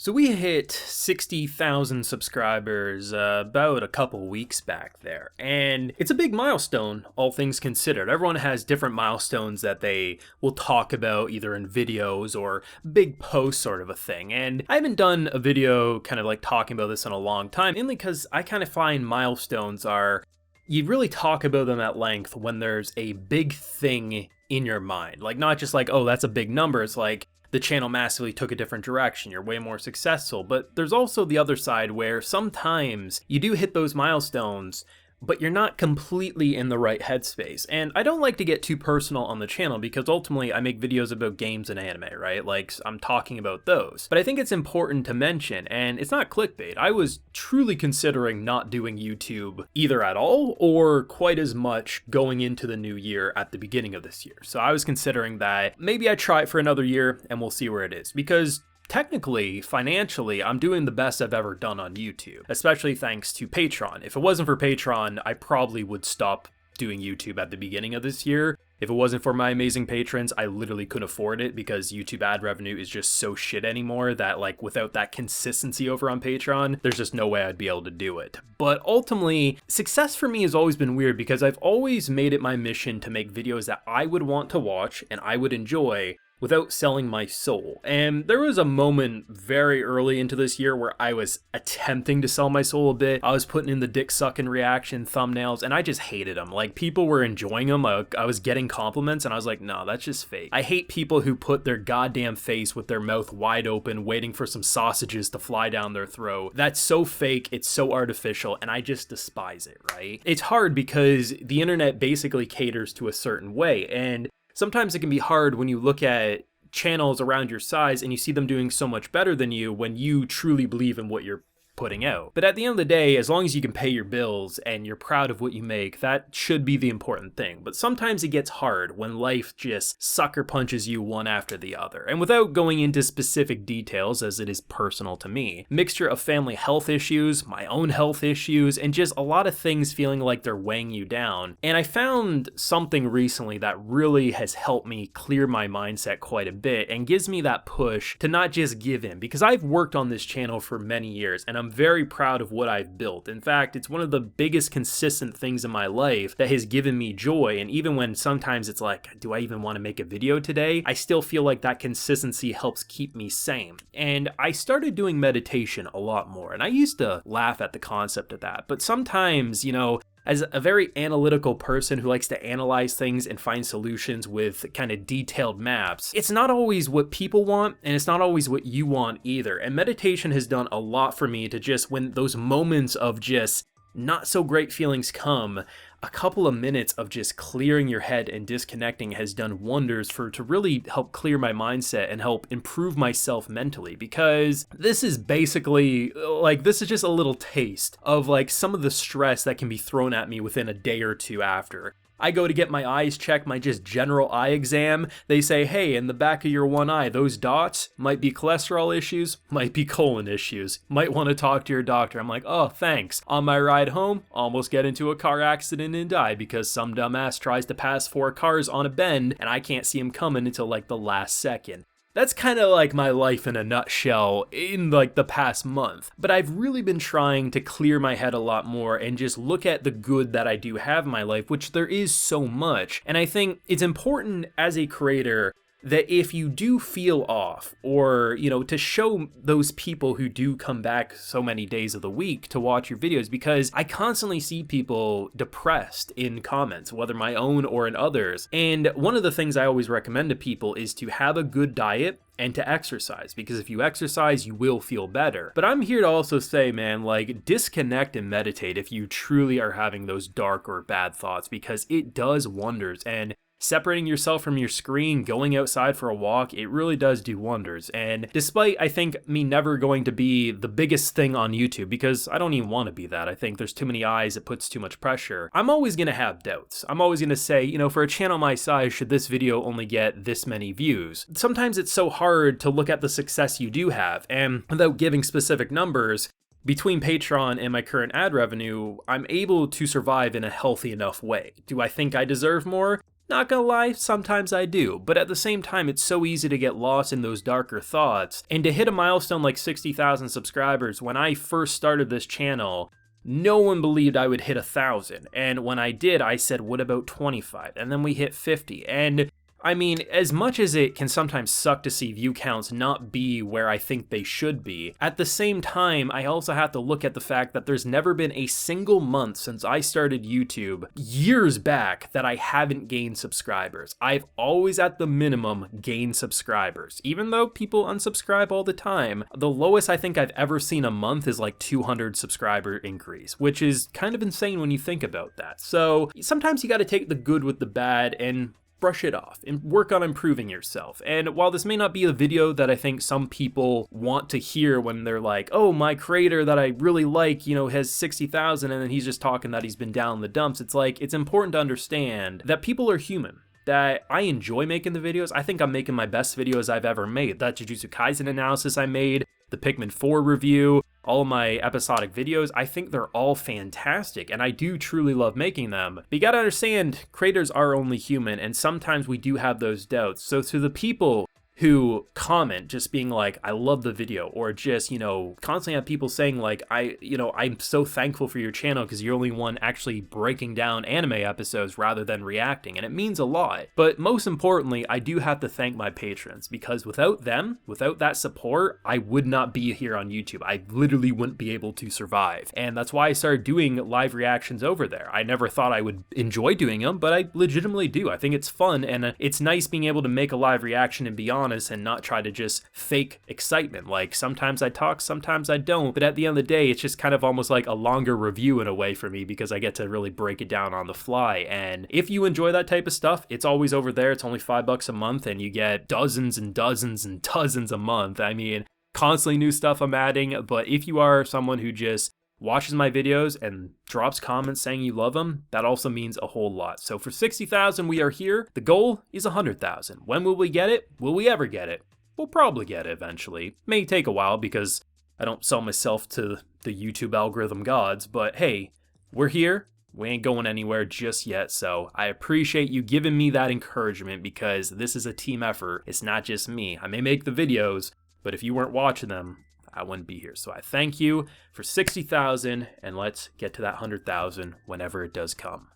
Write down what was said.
So we hit 60,000 subscribers about a couple weeks back there, and it's a big milestone, all things considered. Everyone has different milestones that they will talk about either in videos or big posts sort of a thing, and I haven't done a video kind of like talking about this in a long time, mainly because I kind of find milestones are, you really talk about them at length when there's a big thing in your mind. Like, not just like, oh, that's a big number, it's like, the channel massively took a different direction, you're way more successful. But there's also the other side where sometimes you do hit those milestones, but you're not completely in the right headspace. And I don't like to get too personal on the channel because ultimately I make videos about games and anime, right? Like, I'm talking about those. But I think it's important to mention, and it's not clickbait, I was truly considering not doing YouTube either at all or quite as much going into the new year at the beginning of this year. So I was considering that maybe I try it for another year and we'll see where it is. Because technically, financially, I'm doing the best I've ever done on YouTube, especially thanks to Patreon. If it wasn't for Patreon, I probably would stop doing YouTube at the beginning of this year. If it wasn't for my amazing patrons, I literally couldn't afford it because YouTube ad revenue is just so shit anymore that, like, without that consistency over on Patreon, there's just no way I'd be able to do it. But ultimately, success for me has always been weird because I've always made it my mission to make videos that I would want to watch and I would enjoy without selling my soul. And there was a moment very early into this year where I was attempting to sell my soul a bit. I was putting in the dick sucking reaction thumbnails and I just hated them. Like, people were enjoying them. I was getting compliments and I was like, no, that's just fake. I hate people who put their goddamn face with their mouth wide open waiting for some sausages to fly down their throat. That's so fake, it's so artificial, and I just despise it, right? It's hard because the internet basically caters to a certain way, and sometimes it can be hard when you look at channels around your size and you see them doing so much better than you when you truly believe in what you're putting out. But at the end of the day, as long as you can pay your bills and you're proud of what you make, that should be the important thing. But sometimes it gets hard when life just sucker punches you one after the other. And without going into specific details, as it is personal to me, mixture of family health issues, my own health issues, and just a lot of things feeling like they're weighing you down. And I found something recently that really has helped me clear my mindset quite a bit and gives me that push to not just give in, because I've worked on this channel for many years and I'm very proud of what I've built. In fact, it's one of the biggest consistent things in my life that has given me joy. And even when sometimes it's like, do I even want to make a video today? I still feel like that consistency helps keep me sane. And I started doing meditation a lot more. And I used to laugh at the concept of that. But sometimes, you know, as a very analytical person who likes to analyze things and find solutions with kind of detailed maps, it's not always what people want and it's not always what you want either. And meditation has done a lot for me to just, when those moments of just not so great feelings come, a couple of minutes of just clearing your head and disconnecting has done wonders to really help clear my mindset and help improve myself mentally. Because this is basically, like, this is just a little taste of like some of the stress that can be thrown at me within a day or two after. I go to get my eyes checked, my just general eye exam. They say, hey, in the back of your one eye, those dots might be cholesterol issues, might be colon issues. Might want to talk to your doctor. I'm like, oh, thanks. On my ride home, almost get into a car accident and die because some dumbass tries to pass 4 cars on a bend and I can't see him coming until like the last second. That's kind of like my life in a nutshell in like the past month. But I've really been trying to clear my head a lot more and just look at the good that I do have in my life, which there is so much. And I think it's important as a creator that if you do feel off, or, you know, to show those people who do come back so many days of the week to watch your videos, because I constantly see people depressed in comments, whether my own or in others. And one of the things I always recommend to people is to have a good diet and to exercise, because if you exercise, you will feel better. But I'm here to also say, man, like, disconnect and meditate if you truly are having those dark or bad thoughts, because it does wonders. And separating yourself from your screen, going outside for a walk, it really does do wonders. And despite, I think, me never going to be the biggest thing on YouTube, because I don't even want to be that. I think there's too many eyes, it puts too much pressure. I'm always going to have doubts. I'm always going to say, you know, for a channel my size, should this video only get this many views? Sometimes it's so hard to look at the success you do have, and without giving specific numbers, between Patreon and my current ad revenue, I'm able to survive in a healthy enough way. Do I think I deserve more? Not gonna lie, sometimes I do, but at the same time, it's so easy to get lost in those darker thoughts. And to hit a milestone like 60,000 subscribers, when I first started this channel, no one believed I would hit 1,000. And when I did, I said, what about 25? And then we hit 50. And I mean, as much as it can sometimes suck to see view counts not be where I think they should be, at the same time, I also have to look at the fact that there's never been a single month since I started YouTube years back that I haven't gained subscribers. I've always at the minimum gained subscribers. Even though people unsubscribe all the time, the lowest I think I've ever seen a month is like 200 subscriber increase, which is kind of insane when you think about that. So sometimes you gotta take the good with the bad and brush it off and work on improving yourself. And while this may not be a video that I think some people want to hear when they're like, oh, my creator that I really like, has 60,000 and then he's just talking that he's been down in the dumps. It's like, it's important to understand that people are human. That I enjoy making the videos. I think I'm making my best videos I've ever made. That Jujutsu Kaisen analysis I made, the Pikmin 4 review, all of my episodic videos, I think they're all fantastic, and I do truly love making them. But you gotta understand, creators are only human, and sometimes we do have those doubts. So to the people who comment just being like, I love the video, or just, constantly have people saying like, I'm so thankful for your channel because you're the only one actually breaking down anime episodes rather than reacting, and it means a lot. But most importantly, I do have to thank my patrons, because without them, without that support, I would not be here on YouTube. I literally wouldn't be able to survive. And that's why I started doing live reactions over there. I never thought I would enjoy doing them, but I legitimately do. I think it's fun, and it's nice being able to make a live reaction and be honest and not try to just fake excitement. Like sometimes I talk, sometimes I don't, but at the end of the day, it's just kind of almost like a longer review in a way for me because I get to really break it down on the fly. And if you enjoy that type of stuff, it's always over there. It's only $5 a month and you get dozens and dozens and dozens a month. I mean, constantly new stuff I'm adding, but if you are someone who just watches my videos and drops comments saying you love them, that also means a whole lot. So for 60,000, we are here. The goal is 100,000. When will we get it? Will we ever get it? We'll probably get it eventually. May take a while because I don't sell myself to the YouTube algorithm gods, but hey, we're here. We ain't going anywhere just yet, so I appreciate you giving me that encouragement because this is a team effort. It's not just me. I may make the videos, but if you weren't watching them, I wouldn't be here. So I thank you for 60,000, and let's get to that 100,000 whenever it does come.